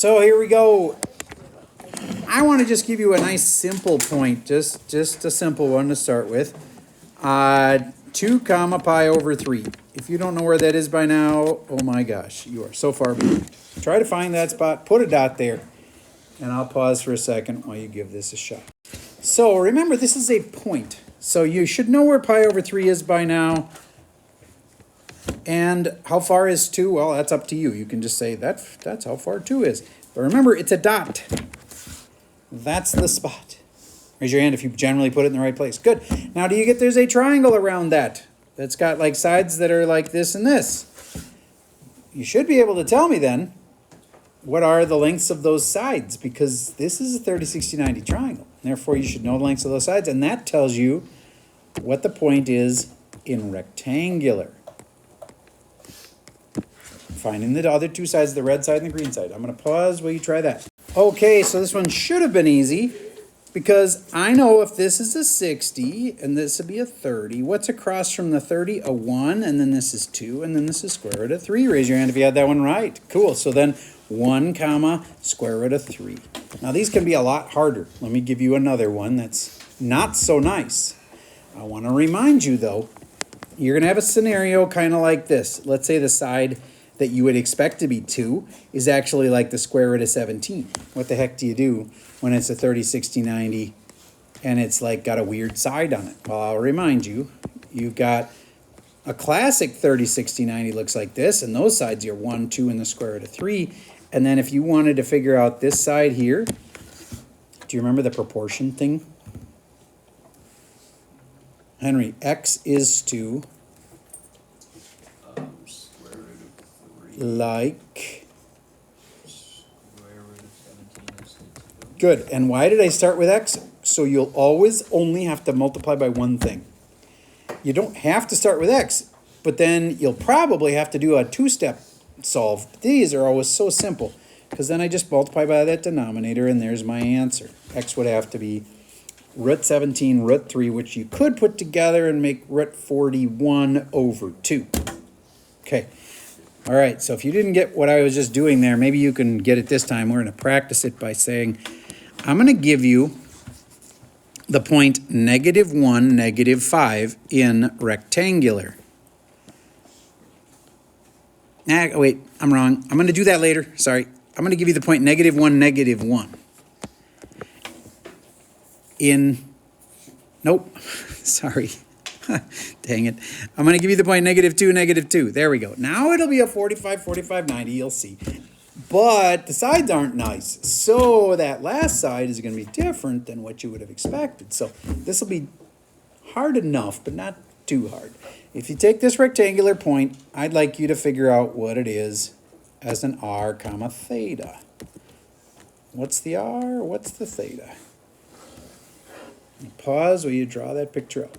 So here we go. I want to just give you a nice simple point, just a simple one to start with. 2 comma pi over 3. If you don't know where that is by now, oh my gosh, you are so far behind. Try to find that spot, put a dot there, and I'll pause for a second while you give this a shot. So remember, this is a point. So you should know where pi over 3 is by now. And how far is 2? Well, that's up to you. You can just say that's how far 2 is. But remember, it's a dot. That's the spot. Raise your hand if you generally put it in the right place. Good. Now, do you get there's a triangle around that? That's got like sides that are like this and this. You should be able to tell me then, what are the lengths of those sides? Because this is a 30, 60, 90 triangle. Therefore, you should know the lengths of those sides. And that tells you what the point is in rectangular. Finding the other 2 sides, the red side and the green side. I'm going to pause while you try that. Okay, so this one should have been easy because I know if this is a 60 and this would be a 30, what's across from the 30? A 1, and then this is 2, and then this is square root of 3. Raise your hand if you had that one right. Cool, so then 1 comma square root of 3. Now these can be a lot harder. Let me give you another one that's not so nice. I want to remind you though, you're going to have a scenario kind of like this. Let's say the side that you would expect to be 2 is actually like the square root of 17. What the heck do you do when it's a 30, 60, 90 and it's like got a weird side on it? Well, I'll remind you, you've got a classic 30, 60, 90 looks like this, and those sides are 1, 2, and the square root of 3. And then if you wanted to figure out this side here, do you remember the proportion thing? Henry, x is to like, good. And why did I start with x? So you'll always only have to multiply by one thing. You don't have to start with x, but then you'll probably have to do a 2-step solve. These are always so simple because then I just multiply by that denominator and there's my answer. X would have to be root 17, root 3, which you could put together and make root 41 over 2. Okay. All right, so if you didn't get what I was just doing there, maybe you can get it this time. We're going to practice it by saying, I'm going to give you the point -1, -5 in rectangular. Wait, I'm wrong. I'm going to do that later. Sorry. I'm going to give you the point -1, -1. Nope, sorry. Dang it. I'm going to give you the point -2, -2. There we go. Now it'll be a 45, 45, 90. You'll see. But the sides aren't nice. So that last side is going to be different than what you would have expected. So this will be hard enough, but not too hard. If you take this rectangular point, I'd like you to figure out what it is as an r comma theta. What's the r? What's the theta? Pause while you draw that picture up.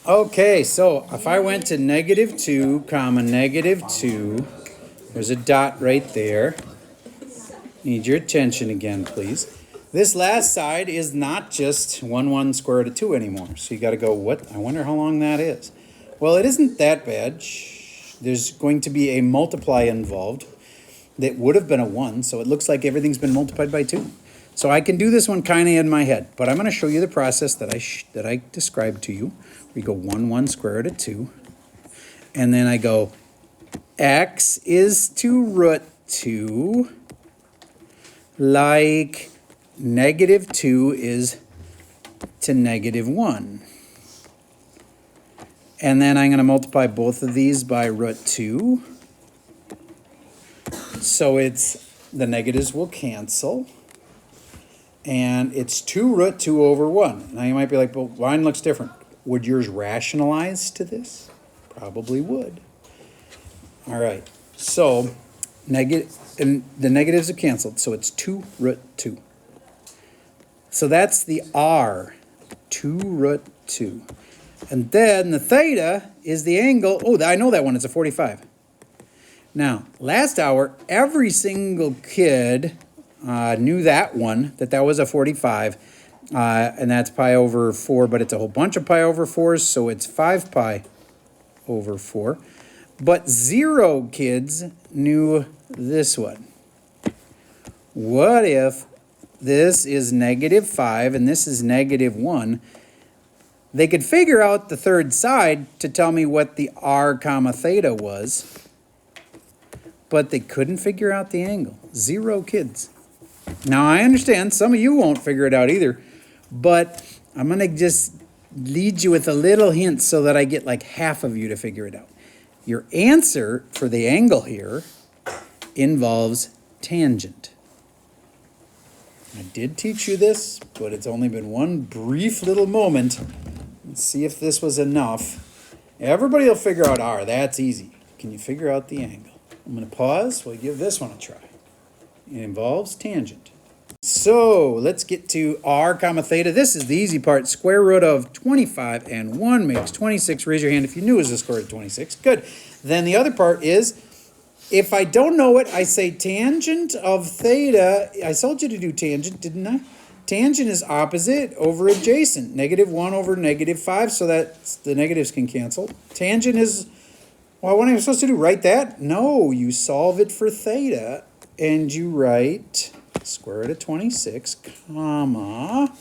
Okay, so if I went to -2 comma -2, there's a dot right there. Need your attention again, please. This last side is not just 1, 1 square root of 2 anymore. So you got to go, what? I wonder how long that is. Well, it isn't that bad. There's going to be a multiply involved that would have been a 1, so it looks like everything's been multiplied by 2. So I can do this one kind of in my head, but I'm going to show you the process that I described to you. We go 1, 1 square root of 2, and then I go x is to root 2, like -2 is to -1. And then I'm going to multiply both of these by root 2. So it's the negatives will cancel. And it's 2 root 2 over 1. Now you might be like, well, mine looks different. Would yours rationalize to this? Probably would. All right. So and the negatives are canceled. So it's 2 root 2. So that's the r, 2 root 2. And then the theta is the angle. Oh, I know that one. It's a 45. Now, last hour, every single kid knew that one, that was a 45. And that's pi over 4, but it's a whole bunch of pi over 4s, so it's 5 pi over 4. But 0 kids knew this one. what if this is -5 and this is -1? They could figure out the third side to tell me what the r comma theta was, but they couldn't figure out the angle. 0 kids. Now, I understand some of you won't figure it out either, but I'm going to just lead you with a little hint so that I get like half of you to figure it out. Your answer for the angle here involves tangent. I did teach you this, but it's only been one brief little moment. Let's see if this was enough. Everybody will figure out r. That's easy. Can you figure out the angle? I'm going to pause. We'll give this one a try. It involves tangent. So let's get to r comma theta. This is the easy part. Square root of 25 and 1 makes 26. Raise your hand if you knew it was the square root of 26. Good. Then the other part is, if I don't know it, I say tangent of theta. I told you to do tangent, didn't I? Tangent is opposite over adjacent. -1 over -5, so that the negatives can cancel. Tangent is, well, what am I supposed to do? Write that? No, you solve it for theta, and you write square root of 26, comma,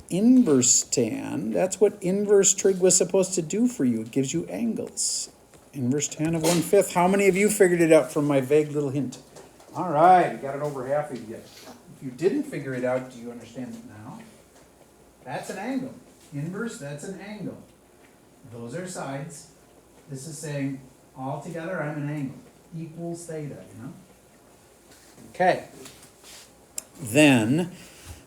inverse tan. That's what inverse trig was supposed to do for you. It gives you angles. Inverse tan of 1/5. How many of you figured it out from my vague little hint? All right, you got it over half of you. If you didn't figure it out, do you understand it now? That's an angle. Inverse, that's an angle. Those are sides. This is saying, all together, I'm an angle. Equals theta, you know? Okay. Then,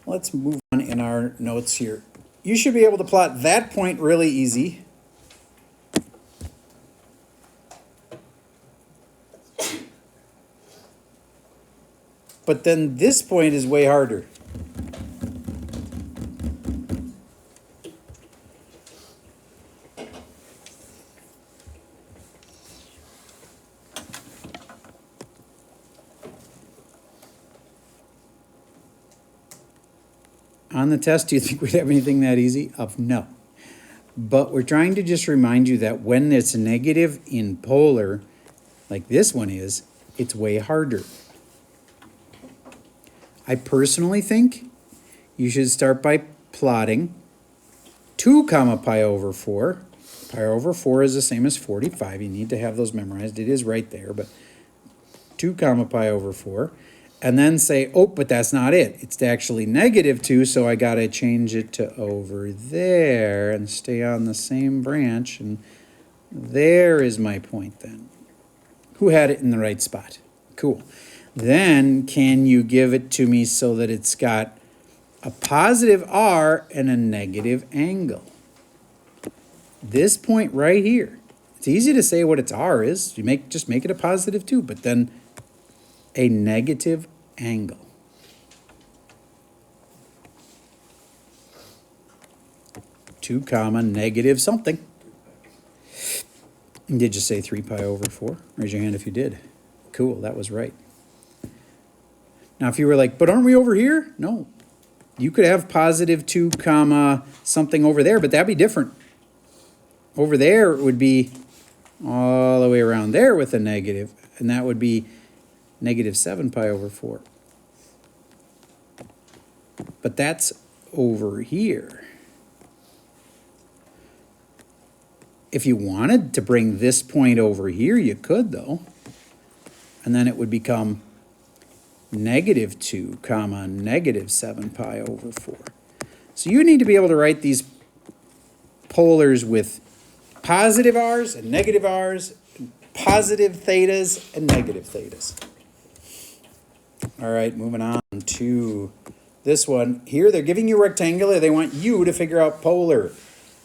let's move on in our notes here. You should be able to plot that point really easy. But then this point is way harder. On the test, do you think we'd have anything that easy? No. But we're trying to just remind you that when it's negative in polar, like this one is, it's way harder. I personally think you should start by plotting 2 comma pi over 4. Pi over 4 is the same as 45. You need to have those memorized. It is right there, but 2 comma pi over 4. And then say, oh, but that's not it. It's actually -2, so I got to change it to over there and stay on the same branch. And there is my point then. Who had it in the right spot? Cool. Then can you give it to me so that it's got a positive r and a negative angle? This point right here. It's easy to say what its r is. You just make it a +2, but then a negative angle. Two comma negative something. Did you say 3 pi over 4? Raise your hand if you did. Cool, that was right. Now, if you were like, but aren't we over here? No. You could have +2 comma something over there, but that'd be different. Over there, it would be all the way around there with a negative, and that would be -7 pi over 4. But that's over here. If you wanted to bring this point over here, you could, though. And then it would become -2 comma -7 pi over 4. So you need to be able to write these polars with positive r's and negative r's, and positive thetas and negative thetas. All right, moving on to this one. Here they're giving you rectangular. They want you to figure out polar.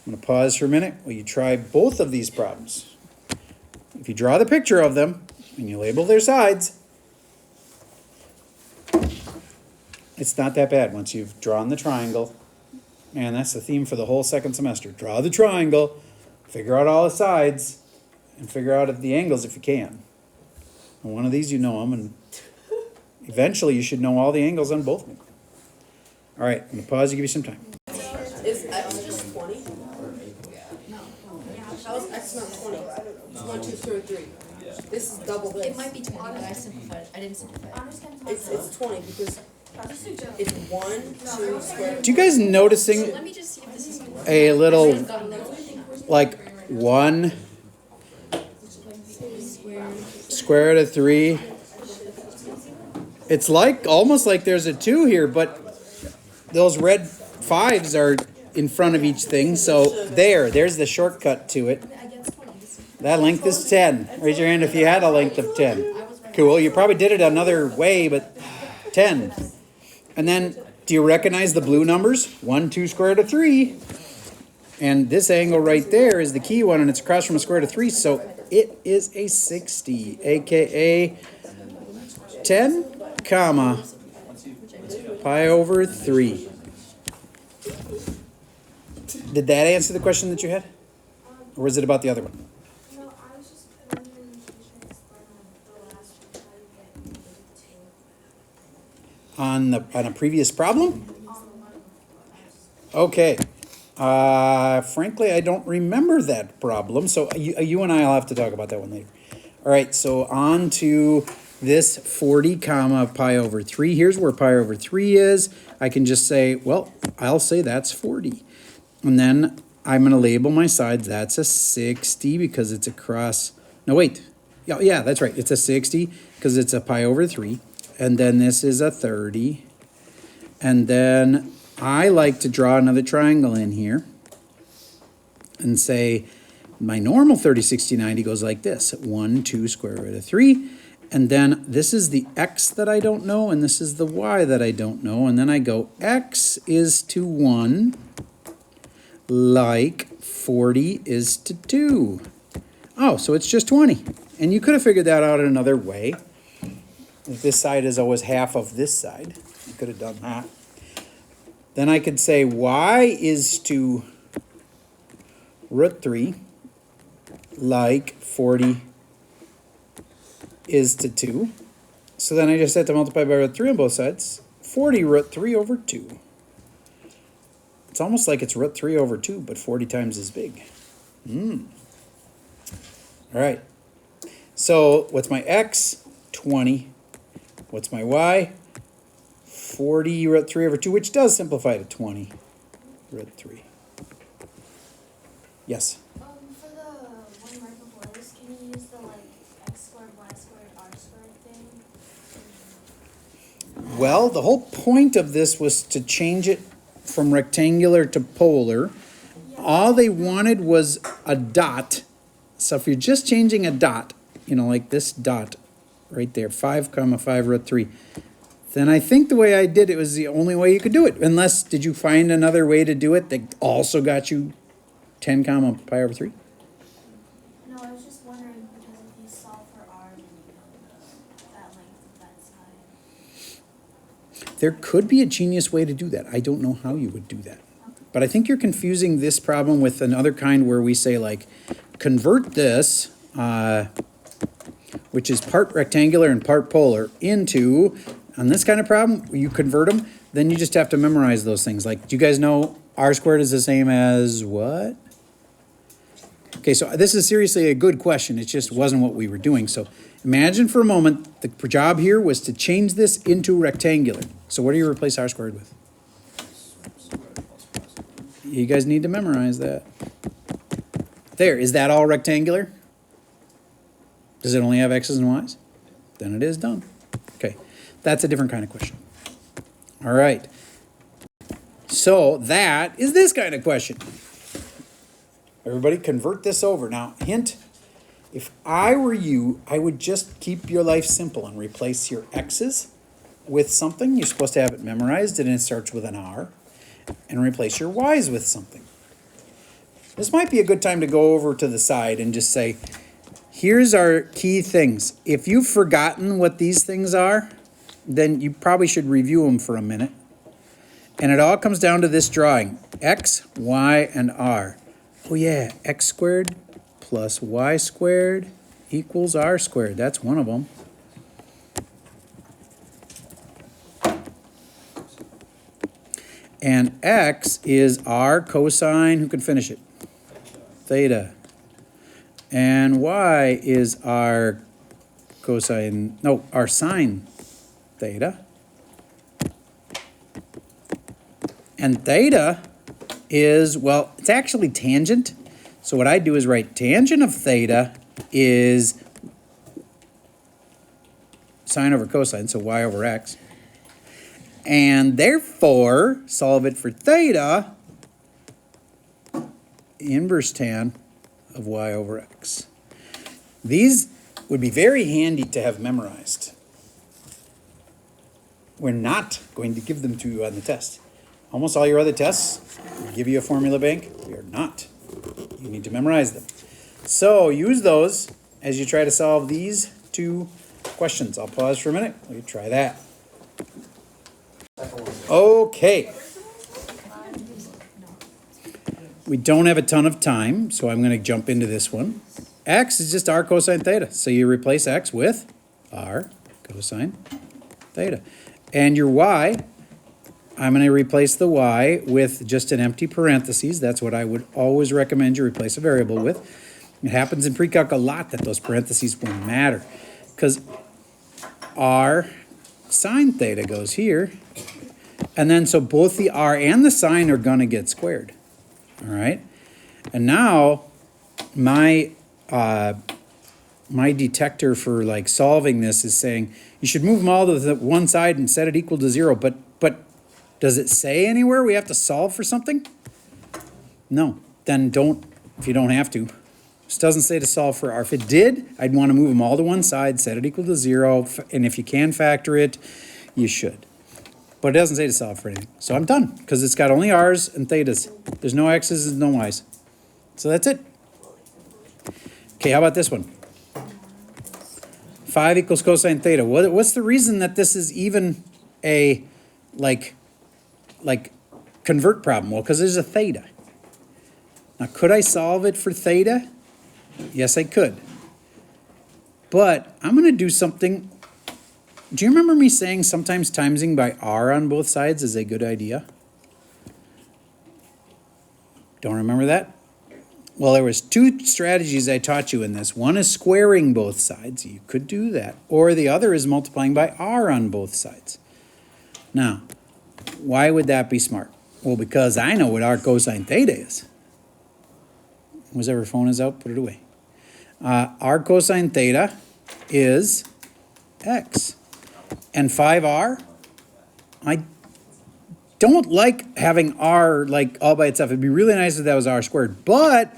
I'm going to pause for a minute while you try both of these problems. If you draw the picture of them and you label their sides, it's not that bad once you've drawn the triangle. Man, that's the theme for the whole second semester. Draw the triangle, figure out all the sides, and figure out the angles if you can. And one of these you know them, and eventually you should know all the angles on both of them. All right, I'm going to pause to give you some time. Is x just 20? How is x not 20? It's 1, 2, 3, 3. This is double this. It might be 20, but I simplified it. I didn't simplify it. It's 20 because it's 1, 2 squared. Do you guys noticing Let me just see if this is correct. a little, like, 1 square root of 3? It's like, almost like there's a 2 here, but those red 5s are in front of each thing, so there's the shortcut to it. That length is 10. Raise your hand if you had a length of 10. Cool, you probably did it another way, but 10. And then, do you recognize the blue numbers? 1, 2 square root of 3. And this angle right there is the key one, and it's across from a square root of 3, so it is a 60, aka 10, comma, pi over 3. Did that answer the question that you had? Or was it about the other one? No, I was just wondering if you can explain the last one, how you get the 2. On a previous problem? Okay. Frankly, I don't remember that problem, so you and I will have to talk about that one later. All right, so on to this 40 comma pi over 3. Here's where pi over 3 is. I can just say, well, I'll say that's 40. And then I'm going to label my sides. That's a 60 because it's across. No, wait. Yeah, that's right. It's a 60 because it's a pi over 3. And then this is a 30. And then I like to draw another triangle in here and say my normal 30, 60, 90 goes like this. 1, 2 square root of 3. And then this is the x that I don't know, and this is the y that I don't know. And then I go x is to 1, like 40 is to 2. Oh, so it's just 20. And you could have figured that out another way. If this side is always half of this side, you could have done that. Then I could say y is to root 3, like 40 is to 2. So then I just have to multiply by root 3 on both sides. 40 root 3 over 2. It's almost like it's root 3 over 2, but 40 times as big. All right. So what's my x? 20. What's my y? 40 root 3 over 2, which does simplify to 20 root 3. Yes? For the one right before this, can you use the x squared, y squared, r squared thing? Well, the whole point of this was to change it from rectangular to polar. All they wanted was a dot. So if you're just changing a dot, like this dot right there, 5 comma 5 root 3, then I think the way I did it was the only way you could do it. Unless, did you find another way to do it that also got you 10 comma pi over 3? No, I was just wondering because if you solve for r, then you know that length of that side. There could be a genius way to do that. I don't know how you would do that. But I think you're confusing this problem with another kind where we say, like, convert this, which is part rectangular and part polar, into, on this kind of problem, you convert them, then you just have to memorize those things. Like, do you guys know r squared is the same as what? Okay, so this is seriously a good question. It just wasn't what we were doing. So imagine for a moment the job here was to change this into rectangular. So what do you replace r squared with? You guys need to memorize that. There, is that all rectangular? Does it only have x's and y's? Then it is done. Okay, that's a different kind of question. All right. So that is this kind of question. Everybody convert this over. Now, hint, if I were you, I would just keep your life simple and replace your x's with something. You're supposed to have it memorized and it starts with an R. And replace your y's with something. This might be a good time to go over to the side and just say, here's our key things. If you've forgotten what these things are, then you probably should review them for a minute. And it all comes down to this drawing, x, y, and r. Oh yeah, x squared plus y squared equals r squared. That's one of them. And x is r cosine, who can finish it? Theta. And y is r cosine, no, our sine theta. And theta is, well, it's actually tangent. So what I do is write tangent of theta is sine over cosine, so y over x. And therefore, solve it for theta, inverse tan of y over x. These would be very handy to have memorized. We're not going to give them to you on the test. Almost all your other tests will give you a formula bank. We are not. You need to memorize them. So use those as you try to solve these two questions. I'll pause for a minute. Let me try that. Okay. We don't have a ton of time, so I'm going to jump into this one. X is just r cosine theta. So you replace x with r cosine theta. And your y, I'm going to replace the y with just an empty parentheses. That's what I would always recommend you replace a variable with. It happens in pre-calc a lot that those parentheses won't matter, because r sine theta goes here, and then so both the r and the sine are going to get squared. All right? And now my detector for like solving this is saying you should move them all to the one side and set it equal to 0, but does it say anywhere we have to solve for something? No, then don't, if you don't have to. This doesn't say to solve for r. If it did, I'd want to move them all to one side, set it equal to 0, and if you can factor it, you should. But it doesn't say to solve for anything. So I'm done, because it's got only r's and thetas. There's no x's and no y's. So that's it. Okay, how about this one? 5 equals cosine theta. What's the reason that this is even a, like convert problem? Well, because there's a theta. Now, could I solve it for theta? Yes, I could. But I'm going to do something. Do you remember me saying sometimes timesing by r on both sides is a good idea? Don't remember that? Well, there was two strategies I taught you in this. One is squaring both sides. You could do that. Or the other is multiplying by r on both sides. Now, why would that be smart? Well, because I know what r cosine theta is. Whoever phone is out, put it away. R cosine theta is x. And 5r, I don't like having r like all by itself. It'd be really nice if that was r squared. But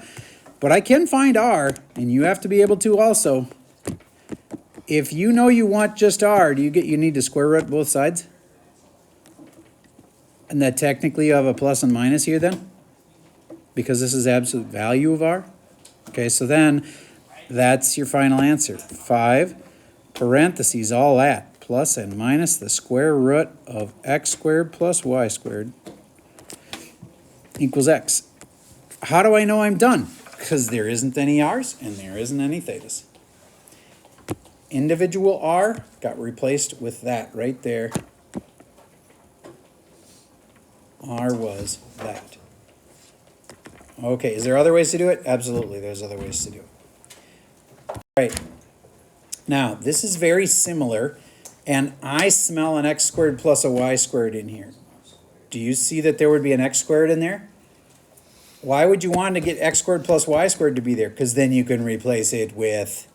I can find r, and you have to be able to also. If you know you want just r, you need to square root both sides? And that technically you have a plus and minus here then? Because this is absolute value of r? Okay, so then that's your final answer. 5 parentheses all that. Plus and minus the square root of x squared plus y squared equals x. How do I know I'm done? Because there isn't any r's and there isn't any thetas. Individual r got replaced with that right there. R was that. Okay, is there other ways to do it? Absolutely, there's other ways to do it. All right. Now, this is very similar. And I smell an x squared plus a y squared in here. Do you see that there would be an x squared in there? Why would you want to get x squared plus y squared to be there? Because then you can replace it with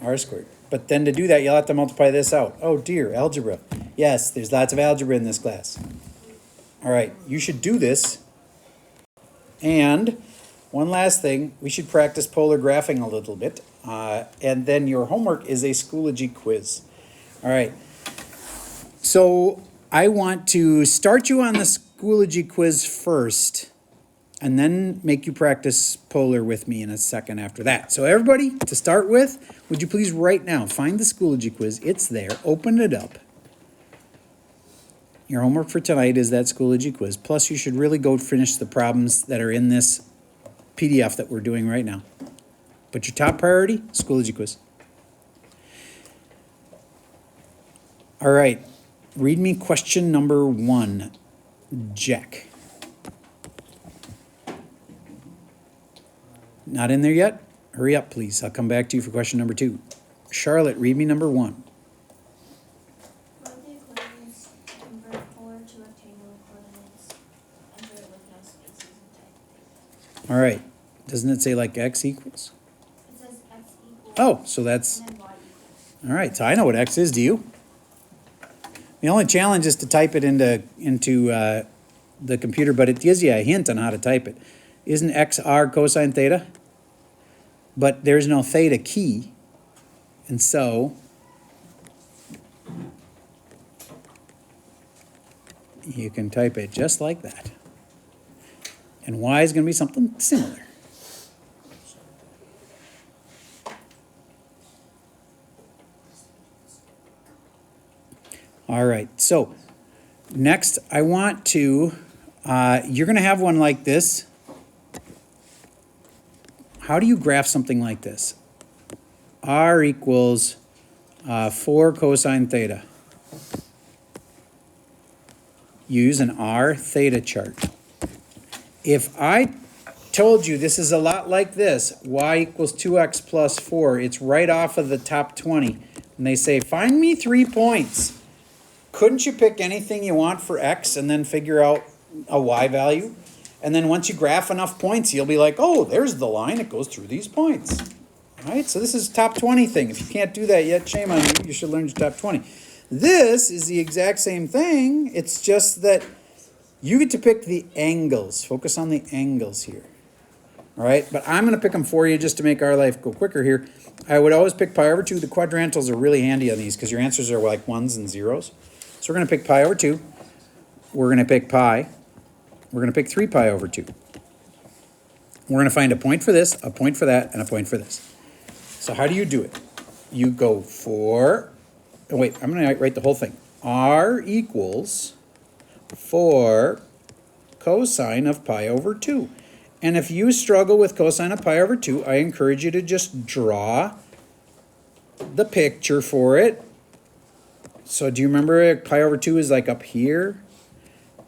r squared. But then to do that, you'll have to multiply this out. Oh dear, algebra. Yes, there's lots of algebra in this class. All right, you should do this. And one last thing, we should practice polar graphing a little bit. And then your homework is a Schoology quiz. All right, so I want to start you on the Schoology quiz first, and then make you practice polar with me in a second after that. So everybody, to start with, would you please right now find the Schoology quiz? It's there. Open it up. Your homework for tonight is that Schoology quiz. Plus, you should really go finish the problems that are in this PDF that we're doing right now. But your top priority, Schoology quiz. All right, read me question number 1, Jack. Not in there yet? Hurry up, please. I'll come back to you for question number 2. Charlotte, read me number 1. What are the equations to convert 4 to rectangular coordinates? Enter it with no spaces and type. All right. Doesn't it say like x equals? It says x equals. Oh, so that's, And then y equals. all right. So I know what x is. Do you? The only challenge is to type it into the computer, but it gives you a hint on how to type it. Isn't x r cosine theta? But there's no theta key. And so you can type it just like that. And y is going to be something similar. All right, so next I want to, you're going to have one like this. How do you graph something like this? R equals 4 cosine theta. Use an R theta chart. If I told you this is a lot like this, y equals 2x plus 4, it's right off of the top 20. And they say, find me 3 points. Couldn't you pick anything you want for x and then figure out a y value? And then once you graph enough points, you'll be like, oh, there's the line. It goes through these points. All right, so this is top 20 thing. If you can't do that yet, shame on you. You should learn your top 20. This is the exact same thing. It's just that you get to pick the angles. Focus on the angles here. All right, but I'm going to pick them for you just to make our life go quicker here. I would always pick pi over 2. The quadrantals are really handy on these because your answers are like 1s and 0s. So we're going to pick pi over 2. We're going to pick pi. We're going to pick 3 pi over 2. We're going to find a point for this, a point for that, and a point for this. So how do you do it? You go for, oh wait, I'm going to write the whole thing. R equals 4 cosine of pi over 2. And if you struggle with cosine of pi over 2, I encourage you to just draw the picture for it. So do you remember pi over 2 is like up here?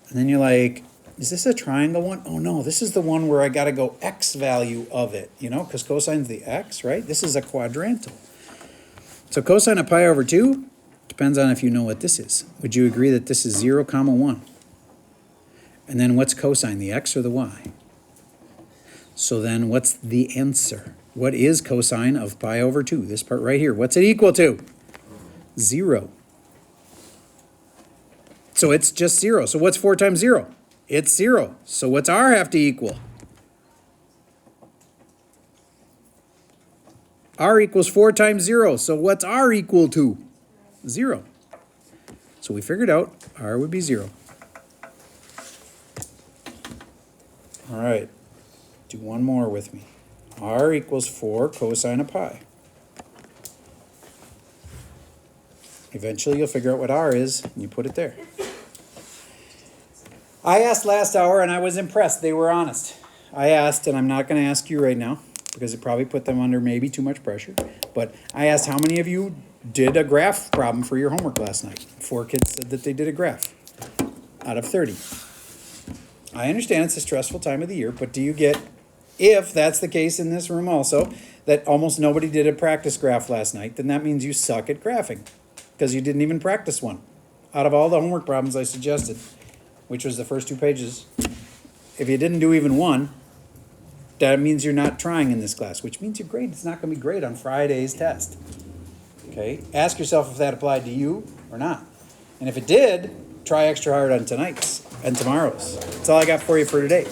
And then you're like, is this a triangle one? Oh no, this is the one where I got to go x value of it, you know, because cosine's the x, right? This is a quadrantal. So cosine of pi over 2 depends on if you know what this is. Would you agree that this is 0, 1? And then what's cosine, the x or the y? So then what's the answer? What is cosine of pi over 2? This part right here. What's it equal to? 0. So it's just 0. So what's 4 times 0? It's 0. So what's r have to equal? R equals 4 times 0. So what's r equal to? 0. So we figured out r would be 0. All right. Do one more with me. R equals 4 cosine of pi. Eventually you'll figure out what r is, and you put it there. I asked last hour, and I was impressed. They were honest. I asked, and I'm not going to ask you right now, because it probably put them under maybe too much pressure, but I asked how many of you did a graph problem for your homework last night. 4 kids said that they did a graph out of 30. I understand it's a stressful time of the year, but do you get, if that's the case in this room also, that almost nobody did a practice graph last night, then that means you suck at graphing, because you didn't even practice one. Out of all the homework problems I suggested, which was the first 2 pages, if you didn't do even one, that means you're not trying in this class, which means your grade is not going to be great on Friday's test. Okay? Ask yourself if that applied to you or not. And if it did, try extra hard on tonight's and tomorrow's. That's all I got for you for today.